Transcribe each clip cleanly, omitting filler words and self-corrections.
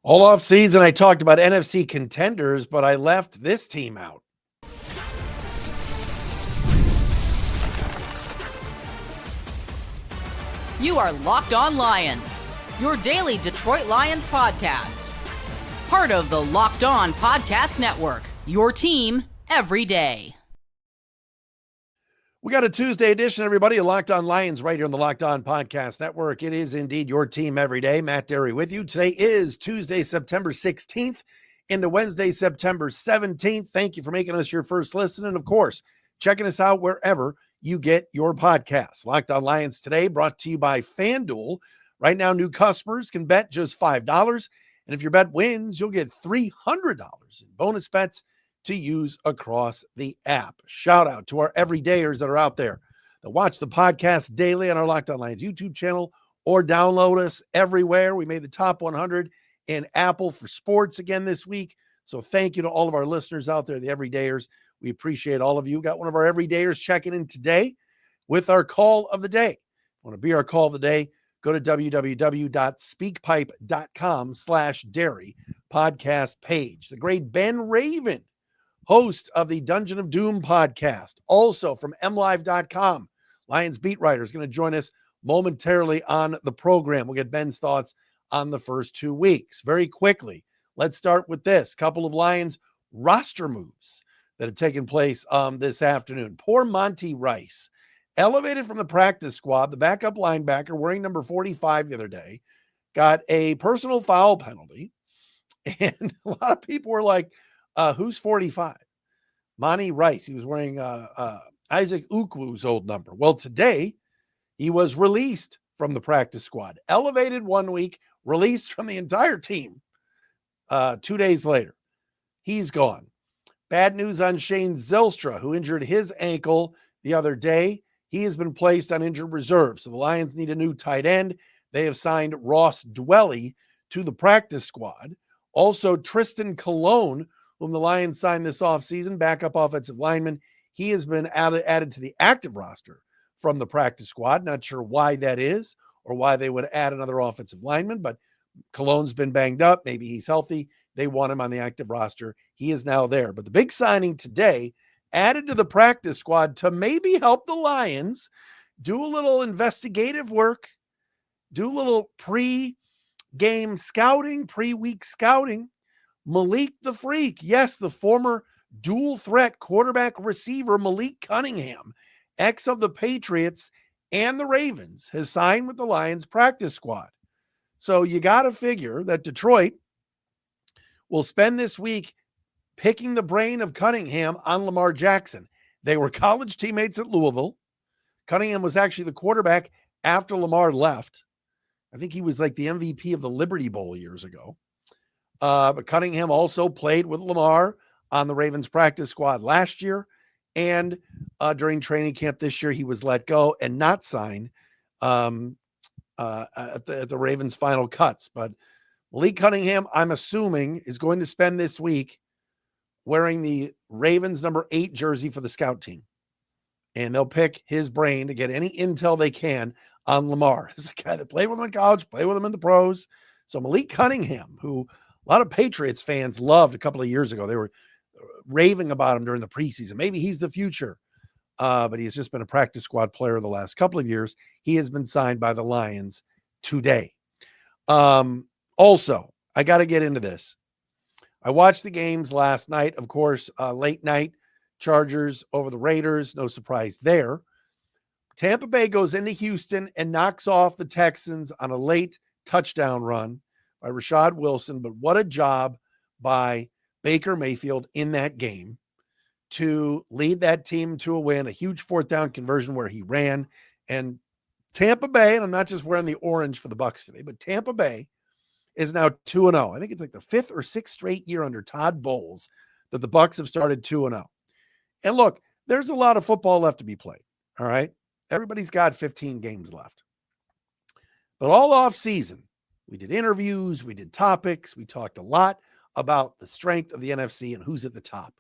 All off season, I talked about NFC contenders, but I left this team out. You are Locked On Lions, your daily Detroit Lions podcast. Part of the Locked On Podcast Network, your team every day. We got a Tuesday edition, everybody, of Locked On Lions right here on the Locked On Podcast Network. It is indeed your team every day. Matt Derry with you. Today is Tuesday, September 16th into Wednesday, September 17th. Thank you for making us your first listen. And, of course, checking us out wherever you get your podcasts. Locked On Lions today brought to you by FanDuel. Right now, new customers can bet just $5. And if your bet wins, you'll get $300 in bonus bets to use across the app. Shout out to our everydayers that are out there that watch the podcast daily on our Locked On Lions YouTube channel or download us everywhere. We made the top 100 in Apple for sports again this week. So thank you to all of our listeners out there, the everydayers. We appreciate all of you. Got one of our everydayers checking in today with our call of the day. Want to be our call of the day? Go to www.speakpipe.com/Derry podcast page. The great Ben Raven, host of the Dungeon of Doom podcast, also from MLIVE.com. Lions beat writer is going to join us momentarily on the program. We'll get Ben's thoughts on the first 2 weeks. Very quickly, let's start with this. Couple of Lions roster moves that have taken place this afternoon. Poor Monty Rice, elevated from the practice squad, the backup linebacker wearing number 45 the other day, got a personal foul penalty. And a lot of people were like, who's 45? Monty Rice. He was wearing Isaac Ukwu's old number. Well, today he was released from the practice squad, elevated 1 week, released from the entire team 2 days later. He's gone. Bad news on Shane Zylstra, who injured his ankle the other day. He has been placed on injured reserve. So the Lions need a new tight end. They have signed Ross Dwelly to the practice squad. Also, Tristan Colon, whom the Lions signed this offseason, backup offensive lineman. He has been added to the active roster from the practice squad. Not sure why that is or why they would add another offensive lineman, but Colon's been banged up. Maybe he's healthy. They want him on the active roster. He is now there. But the big signing today, added to the practice squad to maybe help the Lions do a little investigative work, do a little pre-game scouting, pre-week scouting. Malik the Freak. Yes, the former dual threat quarterback receiver Malik Cunningham, ex of the Patriots and the Ravens, has signed with the Lions practice squad. So you got to figure that Detroit will spend this week picking the brain of Cunningham on Lamar Jackson. They were college teammates at Louisville. Cunningham was actually the quarterback after Lamar left. I think he was like the MVP of the Liberty Bowl years ago. But Cunningham also played with Lamar on the Ravens practice squad last year. And during training camp this year, he was let go and not signed at the Ravens final cuts. But Malik Cunningham, I'm assuming, is going to spend this week wearing the Ravens number 8 jersey for the scout team. And they'll pick his brain to get any intel they can on Lamar. This is a guy that played with him in college, played with him in the pros. So Malik Cunningham, who a lot of Patriots fans loved a couple of years ago. They were raving about him during the preseason. Maybe he's the future. But he's just been a practice squad player the last couple of years. He has been signed by the Lions today. Also, I got to get into this. I watched the games last night, of course, late night, Chargers over the Raiders. No surprise there. Tampa Bay goes into Houston and knocks off the Texans on a late touchdown run by Rashad Wilson. But what a job by Baker Mayfield in that game to lead that team to a win, a huge fourth down conversion where he ran. And Tampa Bay, and I'm not just wearing the orange for the Bucs today, but Tampa Bay is now 2-0. I think it's like the 5th or 6th straight year under Todd Bowles that the Bucs have started 2-0. And look, there's a lot of football left to be played. All right. Everybody's got 15 games left. But all off season, we did interviews, we did topics, we talked a lot about the strength of the NFC and who's at the top.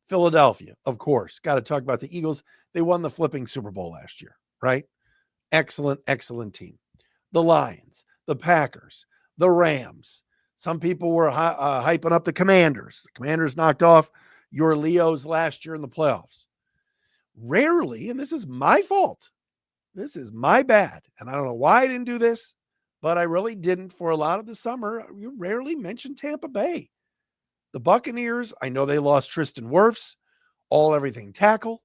Philadelphia, of course. Got to talk about the Eagles. They won the flipping Super Bowl last year, right? Excellent, excellent team. The Lions, the Packers, the Rams, Some people were hyping up the Commanders. The Commanders knocked off your Leos last year in the playoffs. Rarely, and this is my fault, this is my bad, and I don't know why I didn't do this, but I really didn't for a lot of the summer. You rarely mentioned Tampa Bay. The Buccaneers, I know they lost Tristan Wirfs, everything tackle.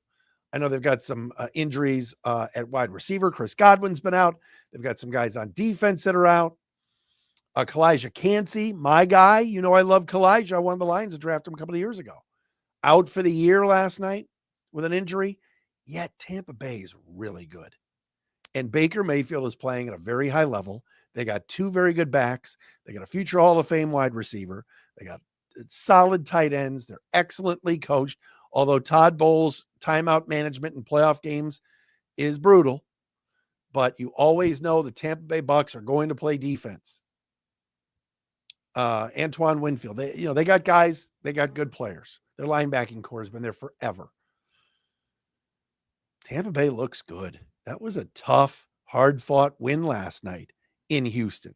I know they've got some injuries at wide receiver. Chris Godwin's been out. They've got some guys on defense that are out. Kalijah Cansey, my guy. You know I love Kalijah. I wanted the Lions to draft him a couple of years ago. Out for the year last night with an injury. Yet Tampa Bay is really good. And Baker Mayfield is playing at a very high level. They got two very good backs. They got a future Hall of Fame wide receiver. They got solid tight ends. They're excellently coached. Although Todd Bowles' timeout management in playoff games is brutal. But you always know the Tampa Bay Bucs are going to play defense. Antoine Winfield, they got guys, they got good players. Their linebacking core has been there forever. Tampa Bay looks good. That was a tough, hard-fought win last night in Houston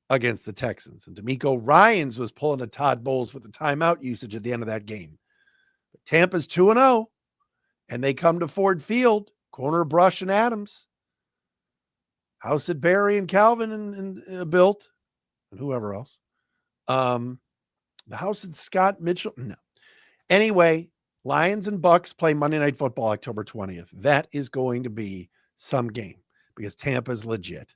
against the Texans. And D'Amico Ryans was pulling a Todd Bowles with the timeout usage at the end of that game. But Tampa's 2-0, and they come to Ford Field, corner Brush and Adams. House at Barry and Calvin and built, and whoever else. The house at Scott Mitchell. No. Anyway, Lions and Bucs play Monday Night Football October 20th. That is going to be some game because Tampa's legit.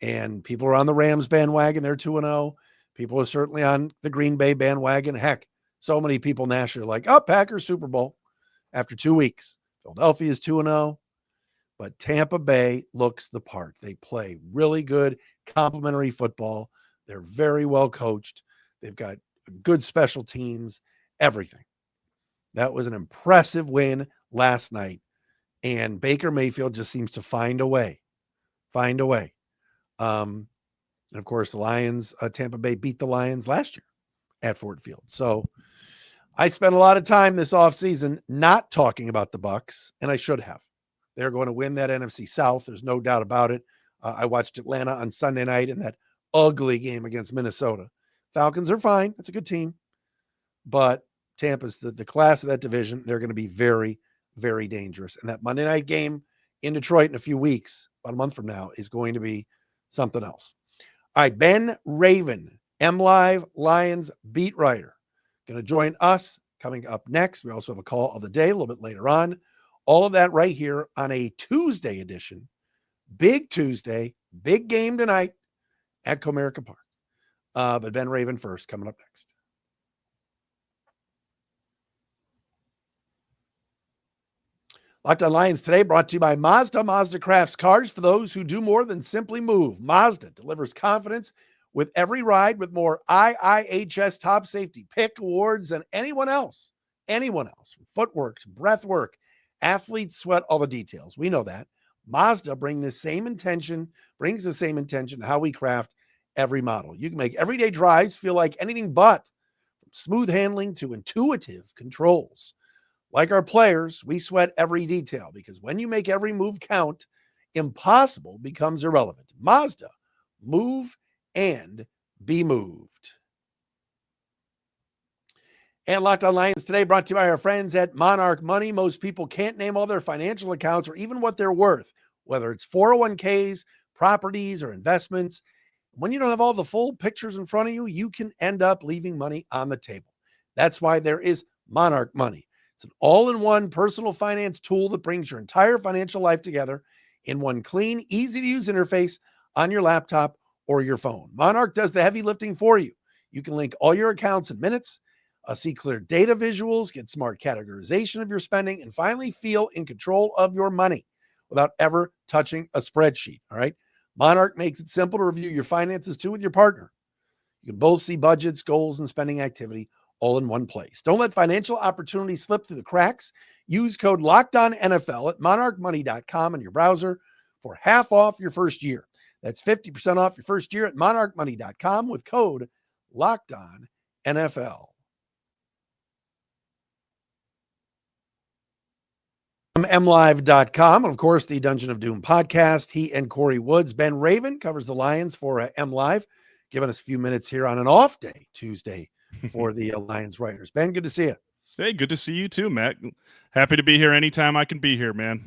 And people are on the Rams bandwagon. They're 2-0. People are certainly on the Green Bay bandwagon. Heck, so many people nationally are like, oh, Packers Super Bowl after 2 weeks. Philadelphia is 2-0. But Tampa Bay looks the part. They play really good, complementary football. They're very well coached. They've got good special teams, everything. That was an impressive win last night. And Baker Mayfield just seems to find a way. And of course, the Lions, Tampa Bay beat the Lions last year at Ford Field. So I spent a lot of time this offseason not talking about the Bucs, and I should have. They're going to win that NFC South. There's no doubt about it. I watched Atlanta on Sunday night in that ugly game against Minnesota. Falcons are fine. That's a good team. But Tampa's the class of that division. They're going to be very, very dangerous. And that Monday night game in Detroit in a few weeks, about a month from now, is going to be something else. All right, Ben Raven, MLIVE Lions beat writer, going to join us coming up next. We also have a call of the day a little bit later on. All of that right here on a Tuesday edition. Big Tuesday, big game tonight at Comerica Park. But Ben Raven first, coming up next. Locked on Lions today brought to you by Mazda. Mazda crafts cars for those who do more than simply move. Mazda delivers confidence with every ride with more IIHS top safety pick awards than anyone else. Anyone else. From footwork to breath work. Athletes sweat all the details. We know that. Mazda brings the same intention to how we craft every model. You can make everyday drives feel like anything but. From smooth handling to intuitive controls. Like our players, we sweat every detail because when you make every move count, impossible becomes irrelevant. Mazda, move and be moved. And Locked On Lions today brought to you by our friends at Monarch Money. Most people can't name all their financial accounts or even what they're worth, whether it's 401ks, properties, or investments. When you don't have all the full pictures in front of you, you can end up leaving money on the table. That's why there is Monarch Money. It's an all-in-one personal finance tool that brings your entire financial life together in one clean, easy-to-use interface on your laptop or your phone. Monarch does the heavy lifting for you. You can link all your accounts in minutes, see clear data visuals, get smart categorization of your spending, and finally feel in control of your money without ever touching a spreadsheet, all right? Monarch makes it simple to review your finances too with your partner. You can both see budgets, goals, and spending activity all in one place. Don't let financial opportunities slip through the cracks. Use code LOCKEDONNFL at monarchmoney.com in your browser for half off your first year. That's 50% off your first year at monarchmoney.com with code LOCKEDONNFL. From MLive.com, and of course, the Dungeon of Doom podcast. He and Corey Woods. Ben Raven covers the Lions for MLive. giving us a few minutes here on an off day, Tuesday, for the Lions writers. Ben, good to see you. Hey, good to see you too, Matt. Happy to be here anytime I can be here, man.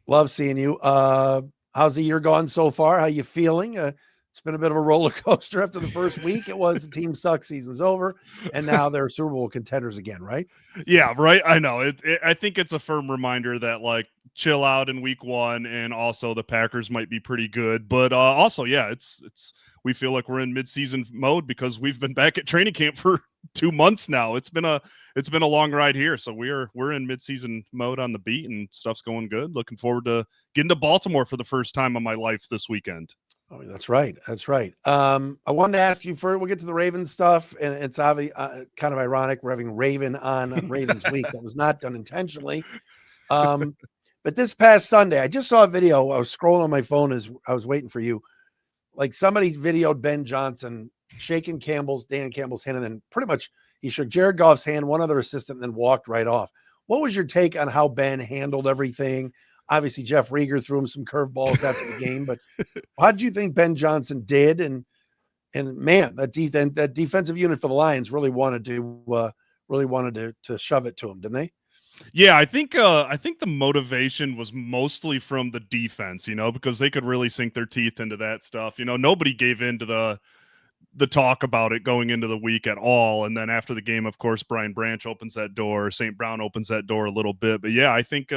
Love seeing you. How's the year gone so far? How you feeling? It's been a bit of a roller coaster after the first week. It was the team sucks, season's over, and now they're Super Bowl contenders again, right? Yeah, right. I know. I think it's a firm reminder that like chill out in week 1, and also the Packers might be pretty good, but also, yeah, it's we feel like we're in midseason mode because we've been back at training camp for 2 months now. It's been a long ride here, so we're in midseason mode on the beat, and stuff's going good. Looking forward to getting to Baltimore for the first time of my life this weekend. Oh, that's right. That's right. I wanted to ask you we'll get to the Ravens stuff, and it's obviously kind of ironic we're having Raven on Ravens week. That was not done intentionally. But this past Sunday, I just saw a video. I was scrolling on my phone as I was waiting for you. Like somebody videoed Ben Johnson shaking Dan Campbell's hand, and then pretty much he shook Jared Goff's hand, one other assistant, and then walked right off. What was your take on how Ben handled everything? Obviously, Jeff Rieger threw him some curveballs after the game, but how did you think Ben Johnson did? And man, that defensive unit for the Lions really wanted to shove it to him, didn't they? Yeah, I think the motivation was mostly from the defense, because they could really sink their teeth into that stuff. Nobody gave in to the talk about it going into the week at all. And then after the game, of course, Brian Branch opens that door, St. Brown opens that door a little bit. But yeah, I think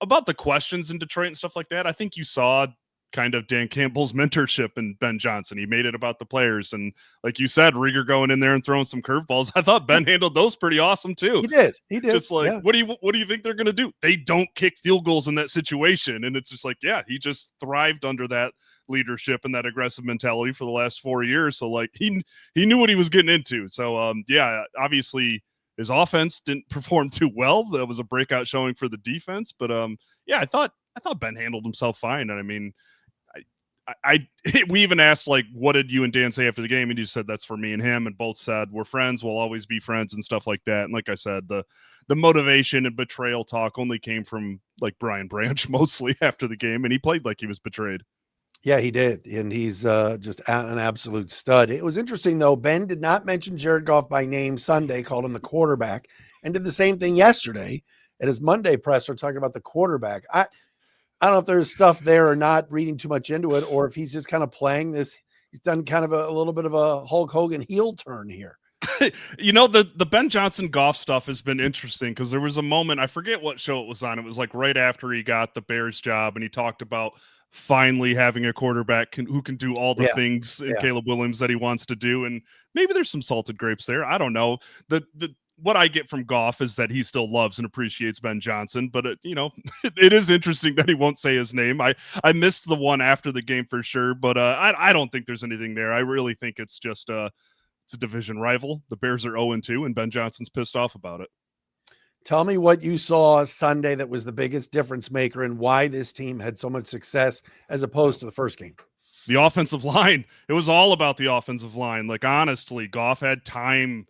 about the questions in Detroit and stuff like that, I think you saw kind of Dan Campbell's mentorship in Ben Johnson. He made it about the players. And like you said, Rieger going in there and throwing some curveballs. I thought Ben handled those pretty awesome too. He did. Just like, what do you think they're going to do? They don't kick field goals in that situation. And it's just like, yeah, he just thrived under that leadership and that aggressive mentality for the last 4 years. So like he knew what he was getting into. So yeah, obviously his offense didn't perform too well. That was a breakout showing for the defense. But yeah, I thought Ben handled himself fine. And I mean, we even asked, like, what did you and Dan say after the game? And he said, that's for me and him. And both said, we're friends. We'll always be friends and stuff like that. And like I said, the motivation and betrayal talk only came from like Brian Branch mostly after the game. And he played like he was betrayed. Yeah, he did. And he's just an absolute stud. It was interesting, though. Ben did not mention Jared Goff by name Sunday, called him the quarterback, and did the same thing yesterday at his Monday presser talking about the quarterback. I don't know if there's stuff there or not, reading too much into it, or if he's just kind of playing this. He's done kind of a little bit of a Hulk Hogan heel turn here. The Ben Johnson Goff stuff has been interesting because there was a moment, I forget what show it was on. It was like right after he got the Bears job, and he talked about finally having a quarterback who can do all the things in Caleb Williams that he wants to do. And maybe there's some salted grapes there. I don't know. What I get from Goff is that he still loves and appreciates Ben Johnson, but it is interesting that he won't say his name. I missed the one after the game for sure, but I don't think there's anything there. I really think it's just it's a division rival. The Bears are 0-2, and Ben Johnson's pissed off about it. Tell me what you saw Sunday that was the biggest difference maker and why this team had so much success as opposed to the first game. The offensive line. It was all about the offensive line. Like, honestly, Goff had time.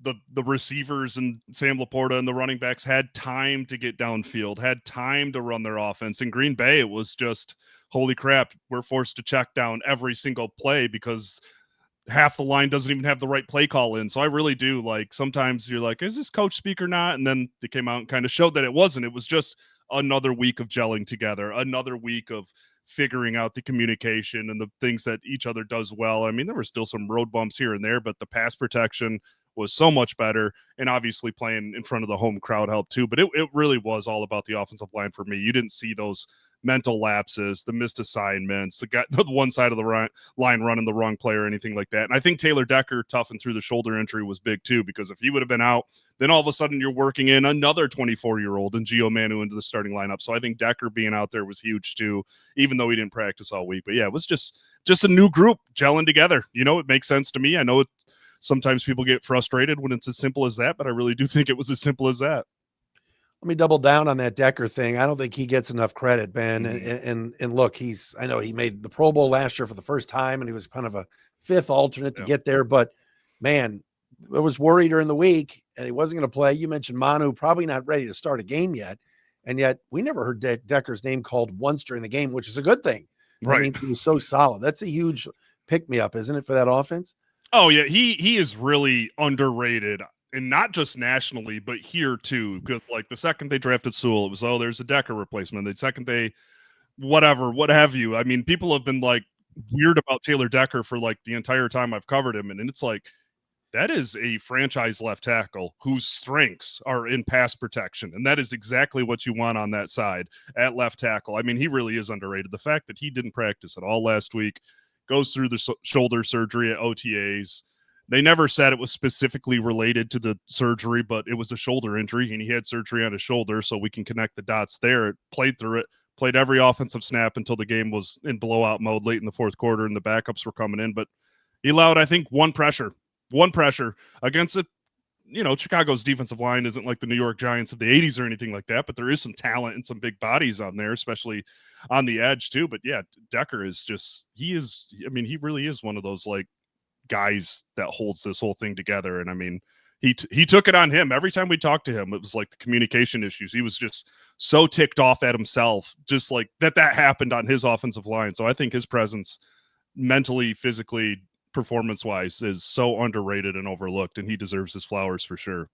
The receivers and Sam Laporta and the running backs had time to get downfield, had time to run their offense. In Green Bay, it was just, holy crap, we're forced to check down every single play because half the line doesn't even have the right play call in. So I really do, like, sometimes you're like, is this coach speak or not? And then they came out and kind of showed that it wasn't. It was just another week of gelling together, another week of figuring out the communication and the things that each other does well. I mean, there were still some road bumps here and there, but the pass protection was so much better, and obviously playing in front of the home crowd helped too. But it really was all about the offensive line for me. You didn't see those mental lapses, the missed assignments, the one side of the line running the wrong play or anything like that. And I think Taylor Decker toughened through the shoulder injury was big too, because if he would have been out, then all of a sudden you're working in another 24-year-old and Gio Manu into the starting lineup. So I think Decker being out there was huge too, even though he didn't practice all week. But yeah, it was just a new group gelling together. It makes sense to me. I know sometimes people get frustrated when it's as simple as that, but I really do think it was as simple as that. Let me double down on that Decker thing. I don't think he gets enough credit, Ben. And look, I know he made the Pro Bowl last year for the first time, and he was kind of a fifth alternate to get there. But man, I was worried during the week, and he wasn't going to play. You mentioned Manu, probably not ready to start a game yet. And yet we never heard Decker's name called once during the game, which is a good thing. Right. I mean, he was so solid. That's a huge pick-me-up, isn't it, for that offense? Oh, yeah. He is really underrated, and not just nationally, but here too, because like the second they drafted Sewell, it was, oh, there's a Decker replacement. The second they whatever, what have you. I mean, people have been like weird about Taylor Decker for like the entire time I've covered him. And it's like, that is a franchise left tackle whose strengths are in pass protection. And that is exactly what you want on that side at left tackle. I mean, he really is underrated. The fact that he didn't practice at all last week, goes through the shoulder surgery at OTAs. They never said it was specifically related to the surgery, but it was a shoulder injury, and he had surgery on his shoulder, so we can connect the dots there. It played through it, played every offensive snap until the game was in blowout mode late in the fourth quarter, and the backups were coming in. But he allowed, I think, one pressure against it. You know, Chicago's defensive line isn't like the New York Giants of the 80s or anything like that, but there is some talent and some big bodies on there, especially on the edge too. But yeah, Decker is just, he really is one of those like guys that holds this whole thing together. And I mean, he took it on him. Every time we talked to him, it was like the communication issues. He was just so ticked off at himself, just like that happened on his offensive line. So I think his presence mentally, physically, performance-wise is so underrated and overlooked, and he deserves his flowers for sure.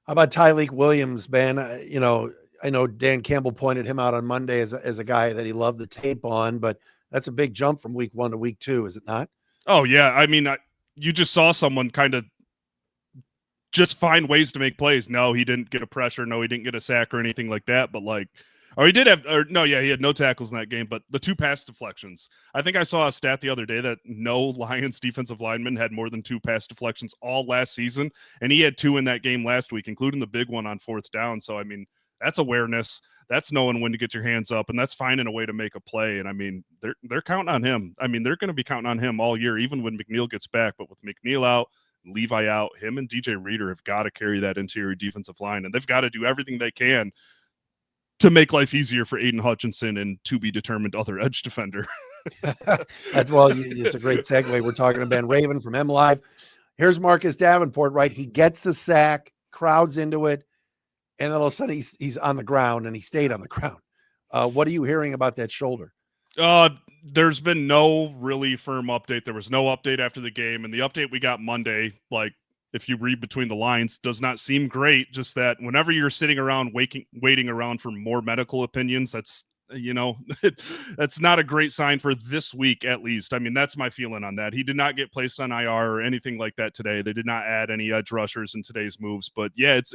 How about Tyleik Williams, Ben? I know Dan Campbell pointed him out on Monday as a guy that he loved the tape on, but that's a big jump from week 1 to week 2, is it not? Oh, yeah. I mean, you just saw someone kind of just find ways to make plays. No, he didn't get a pressure. No, he didn't get a sack or anything like that, but like, he had no tackles in that game, but the 2 pass deflections. I think I saw a stat the other day that no Lions defensive lineman had more than 2 pass deflections all last season, and he had 2 in that game last week, including the big one on 4th down. So, I mean, that's awareness. That's knowing when to get your hands up, and that's finding a way to make a play. And, I mean, they're counting on him. I mean, they're going to be counting on him all year, even when McNeil gets back. But with McNeil out, Levi out, him and DJ Reader have got to carry that interior defensive line, and they've got to do everything they can to make life easier for Aiden Hutchinson and to be determined other edge defender. It's a great segue. We're talking to Ben Raven from MLIVE. Here's Marcus Davenport, right? He gets the sack, crowds into it, and then all of a sudden he's on the ground, and he stayed on the ground. What are you hearing about that shoulder? There's been no really firm update. There was no update after the game, and the update we got Monday, like, if you read between the lines, does not seem great. Just that whenever you're sitting around waiting around for more medical opinions, that's, that's not a great sign for this week, at least. I mean, that's my feeling on that. He did not get placed on IR or anything like that today. They did not add any edge rushers in today's moves. But yeah, it's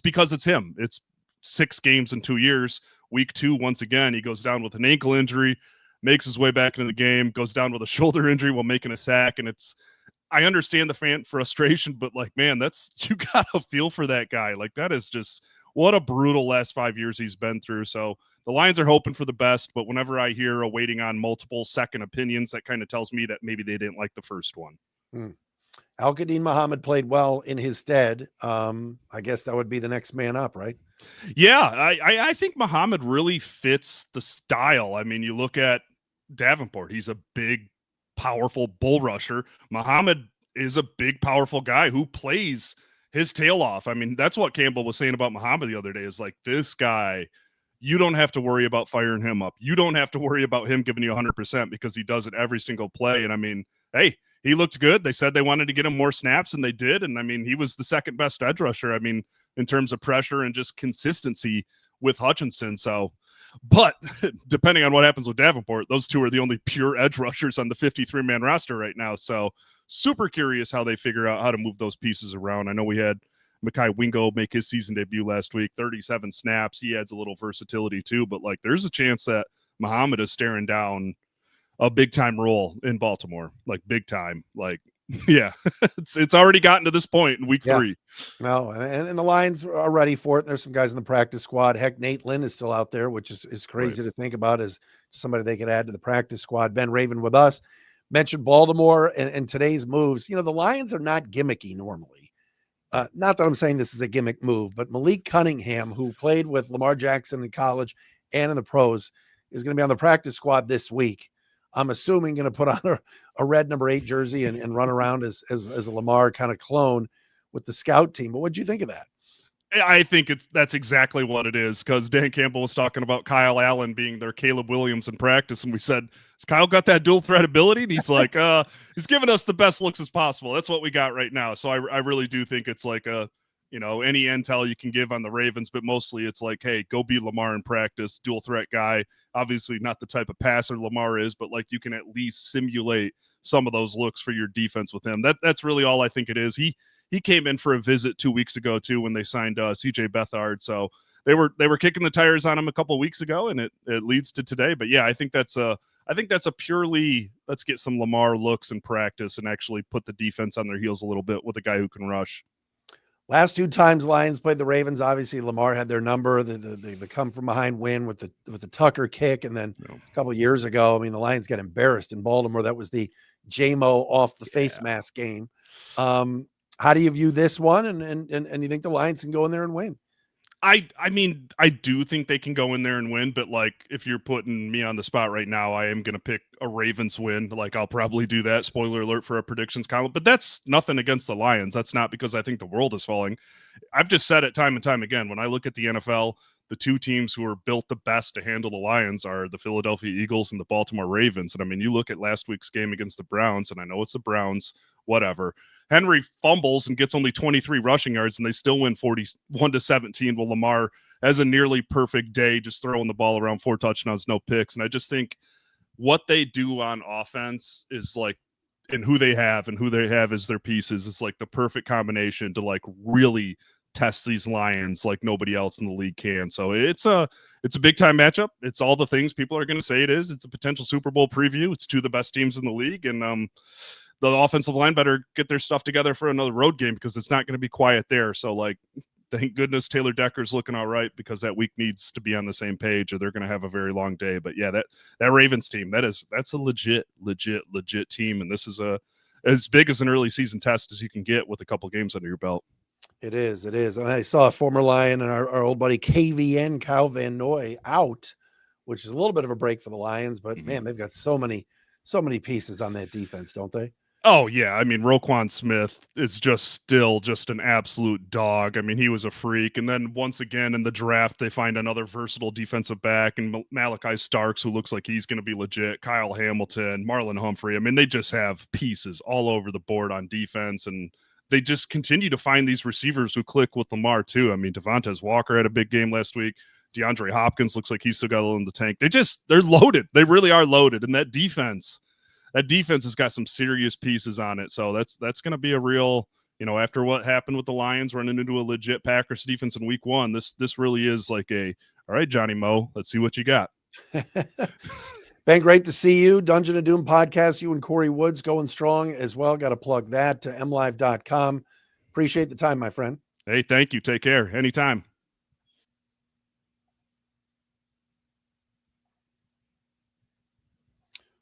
because it's him. It's 6 games in 2 years. Week 2, once again, he goes down with an ankle injury, makes his way back into the game, goes down with a shoulder injury while making a sack, and I understand the fan frustration, but like, man, you got to feel for that guy. Like, that is just what a brutal last 5 years he's been through. So the Lions are hoping for the best, but whenever I hear a waiting on multiple second opinions, that kind of tells me that maybe they didn't like the first one. Al-Qadim Muhammad played well in his stead. I guess that would be the next man up, right? Yeah, I think Muhammad really fits the style. I mean, you look at Davenport, he's a big, powerful bull rusher. Muhammad is a big, powerful guy who plays his tail off. I mean, that's what Campbell was saying about Muhammad the other day, is like, this guy, you don't have to worry about firing him up. You don't have to worry about him giving you 100% because he does it every single play. And I mean, hey, he looked good. They said they wanted to get him more snaps, and they did. And I mean, he was the second best edge rusher, I mean, in terms of pressure and just consistency with Hutchinson. So, but depending on what happens with Davenport, those 2 are the only pure edge rushers on the 53-man roster right now. So super curious how they figure out how to move those pieces around. I know we had Mekhi Wingo make his season debut last week, 37 snaps. He adds a little versatility too, but like, there's a chance that Muhammad is staring down a big time role in Baltimore, like big time. Like, yeah, it's already gotten to this point in week 3. No, and the Lions are ready for it. There's some guys in the practice squad. Heck, Nate Lynn is still out there, which is crazy to think about as somebody they could add to the practice squad. Ben Raven with us. Mentioned Baltimore and today's moves. The Lions are not gimmicky normally. Not that I'm saying this is a gimmick move, but Malik Cunningham, who played with Lamar Jackson in college and in the pros, is going to be on the practice squad this week. I'm assuming going to put on a red number 8 jersey and run around as a Lamar kind of clone with the scout team. But what did you think of that? I think that's exactly what it is, because Dan Campbell was talking about Kyle Allen being their Caleb Williams in practice, and we said, has Kyle got that dual threat ability? And he's like, he's giving us the best looks as possible. That's what we got right now. So I really do think it's like any intel you can give on the Ravens, but mostly it's like, hey, go be Lamar in practice, dual threat guy. Obviously not the type of passer Lamar is, but like you can at least simulate some of those looks for your defense with him. That's really all I think it is. He came in for a visit 2 weeks ago too when they signed CJ Beathard. So they were kicking the tires on him a couple of weeks ago, and it leads to today. But yeah, I think that's a purely let's get some Lamar looks in practice and actually put the defense on their heels a little bit with a guy who can rush. Last 2 times Lions played the Ravens, obviously Lamar had their number, the come from behind win with the Tucker kick. And then a couple of years ago, I mean, the Lions got embarrassed in Baltimore. That was the JMO off the face mask game. How do you view this one? And you think the Lions can go in there and win? I mean, I do think they can go in there and win, but like if you're putting me on the spot right now, I am going to pick a Ravens win. Like I'll probably do that. Spoiler alert for a predictions column, but that's nothing against the Lions. That's not because I think the world is falling. I've just said it time and time again. When I look at the NFL, the 2 teams who are built the best to handle the Lions are the Philadelphia Eagles and the Baltimore Ravens. And I mean, you look at last week's game against the Browns, and I know it's the Browns, whatever. Henry fumbles and gets only 23 rushing yards, and they still win 41-17. Well, Lamar has a nearly perfect day, just throwing the ball around, 4 touchdowns, no picks. And I just think what they do on offense is like, and who they have as their pieces is like the perfect combination to like really test these Lions like nobody else in the league can. So it's a big time matchup. It's all the things people are going to say it is. It's a potential Super Bowl preview. It's 2 of the best teams in the league, and the offensive line better get their stuff together for another road game because it's not going to be quiet there. So, like, thank goodness Taylor Decker's looking all right, because that week needs to be on the same page or they're going to have a very long day. But, yeah, that Ravens team, that's a legit team, and this is as big as an early season test as you can get with a couple games under your belt. It is. And I saw a former Lion and our old buddy KVN, Kyle Van Noy, out, which is a little bit of a break for the Lions. But, man, they've got so many pieces on that defense, don't they? Oh, yeah. I mean, Roquan Smith is still an absolute dog. I mean, he was a freak. And then once again in the draft, they find another versatile defensive back and Malachi Starks, who looks like he's going to be legit, Kyle Hamilton, Marlon Humphrey. I mean, they just have pieces all over the board on defense, and they just continue to find these receivers who click with Lamar too. I mean, Devontae Walker had a big game last week. DeAndre Hopkins looks like he's still got a little in the tank. They're loaded. They really are loaded. And that defense has got some serious pieces on it. So that's going to be a real, after what happened with the Lions running into a legit Packers defense in week 1, this really is like all right, Johnny Mo, let's see what you got. Ben, great to see you. Dungeon of Doom podcast, you and Corey Woods going strong as well. Got to plug that to MLive.com. Appreciate the time, my friend. Hey, thank you. Take care. Anytime.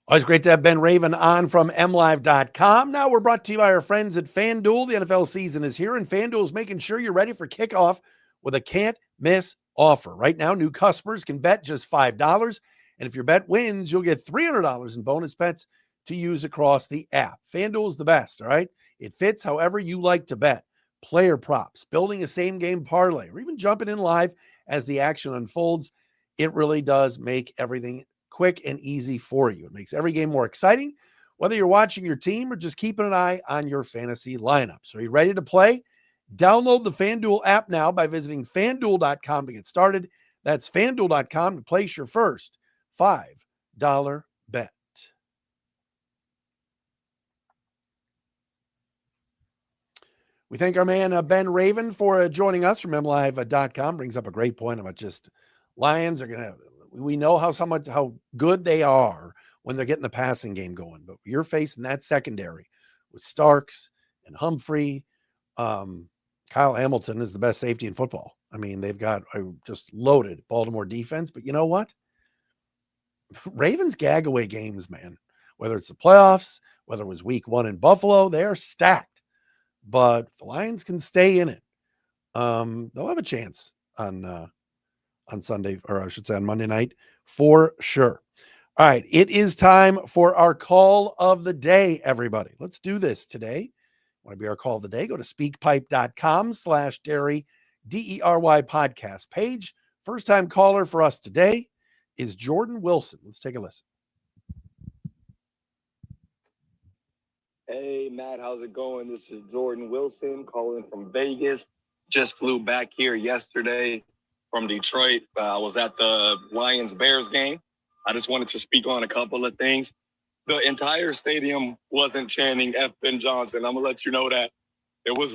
Always great to have Ben Raven on from MLive.com. Now we're brought to you by our friends at FanDuel. The NFL season is here, and FanDuel is making sure you're ready for kickoff with a can't-miss offer. Right now, new customers can bet just $5, and if your bet wins, you'll get $300 in bonus bets to use across the app. FanDuel is the best, all right? It fits however you like to bet. Player props, building a same-game parlay, or even jumping in live as the action unfolds. It really does make everything quick and easy for you. It makes every game more exciting, whether you're watching your team or just keeping an eye on your fantasy lineups. Are you ready to play? Download the FanDuel app now by visiting FanDuel.com to get started. That's FanDuel.com to place your first $5 bet. We thank our man, Ben Raven, for joining us from MLive.com. Brings up a great point about just Lions are going to, we know how good they are when they're getting the passing game going, but you're facing that secondary with Starks and Humphrey. Kyle Hamilton is the best safety in football. I mean, they've got a just loaded Baltimore defense, but you know what? Ravens gag away games, man, whether it's the playoffs, whether it was week 1 in Buffalo, they are stacked, but the Lions can stay in it. They'll have a chance on Sunday, or I should say on Monday night for sure. All right. It is time for our call of the day, everybody. Let's do this today. Want to be our call of the day? Go to speakpipe.com/Derry DERY podcast page. First time caller for us today is Jordan Wilson. Let's take a listen. Hey, Matt, how's it going? This is Jordan Wilson calling from Vegas. Just flew back here yesterday from Detroit. I was at the Lions-Bears game. I just wanted to speak on a couple of things. The entire stadium wasn't chanting F. Ben Johnson. I'm going to let you know that. It was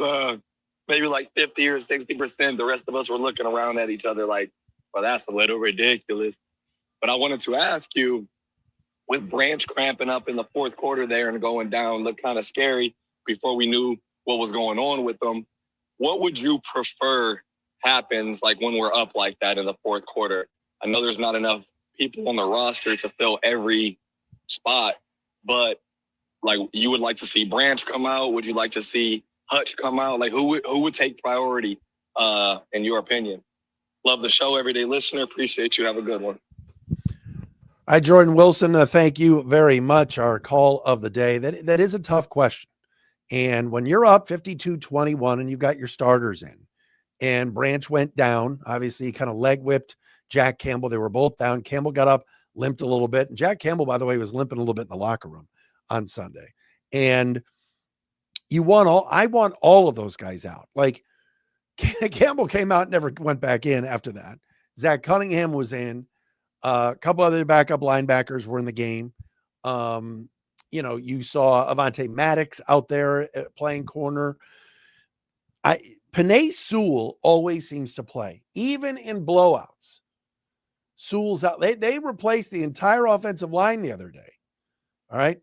maybe like 50 or 60%. The rest of us were looking around at each other like, well, that's a little ridiculous. But I wanted to ask you, with Branch cramping up in the fourth quarter there and going down, looked kind of scary before we knew what was going on with them. What would you prefer happens like when we're up like that in the fourth quarter? I know there's not enough people on the roster to fill every spot, but like you would like to see Branch come out? Would you like to see Hutch come out? Like who would take priority in your opinion? Love the show, everyday listener. Appreciate you. Have a good one. Hi, Jordan Wilson. Thank you very much. Our call of the day. That is a tough question. And when you're up 52-21 and you've got your starters in and Branch went down, obviously he kind of leg whipped Jack Campbell. They were both down. Campbell got up, limped a little bit. And Jack Campbell, by the way, was limping a little bit in the locker room on Sunday. And I want all of those guys out. Like Campbell came out, never went back in after that. Zach Cunningham was in. A couple other backup linebackers were in the game. You saw Avonte Maddox out there playing corner. Penei Sewell always seems to play, even in blowouts. Sewell's out. They replaced the entire offensive line the other day. All right.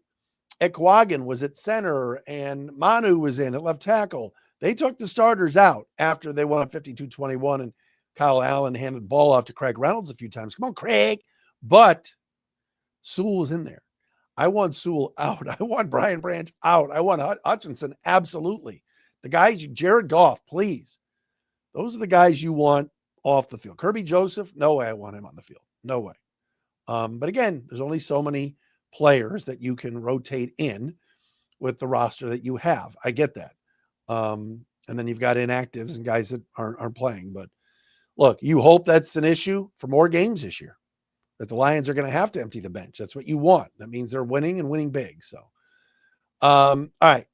Ekwagan was at center and Manu was in at left tackle. They took the starters out after they won 52-21 and Kyle Allen handed the ball off to Craig Reynolds a few times. Come on, Craig. But Sewell was in there. I want Sewell out. I want Brian Branch out. I want Hutchinson. Absolutely. The guys, Jared Goff, please. Those are the guys you want off the field. Kirby Joseph, no way I want him on the field. No way. But again, there's only so many players that you can rotate in with the roster that you have. I get that. And then you've got inactives and guys that aren't playing. But look, you hope that's an issue for more games this year, that the Lions are going to have to empty the bench. That's what you want. That means they're winning and winning big. So, all right.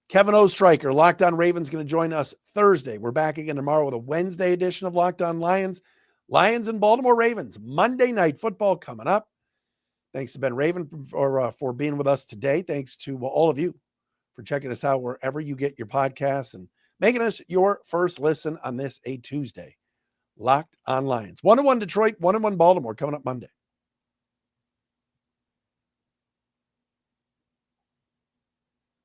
Kevin Oestreicher, Locked On Ravens, going to join us Thursday. We're back again tomorrow with a Wednesday edition of Locked On Lions. Lions and Baltimore Ravens, Monday Night Football coming up. Thanks to Ben Raven for being with us today. Thanks to all of you for checking us out wherever you get your podcasts and making us your first listen on this, a Tuesday. Locked On Lions. 1-1 Detroit, 1-1 Baltimore coming up Monday.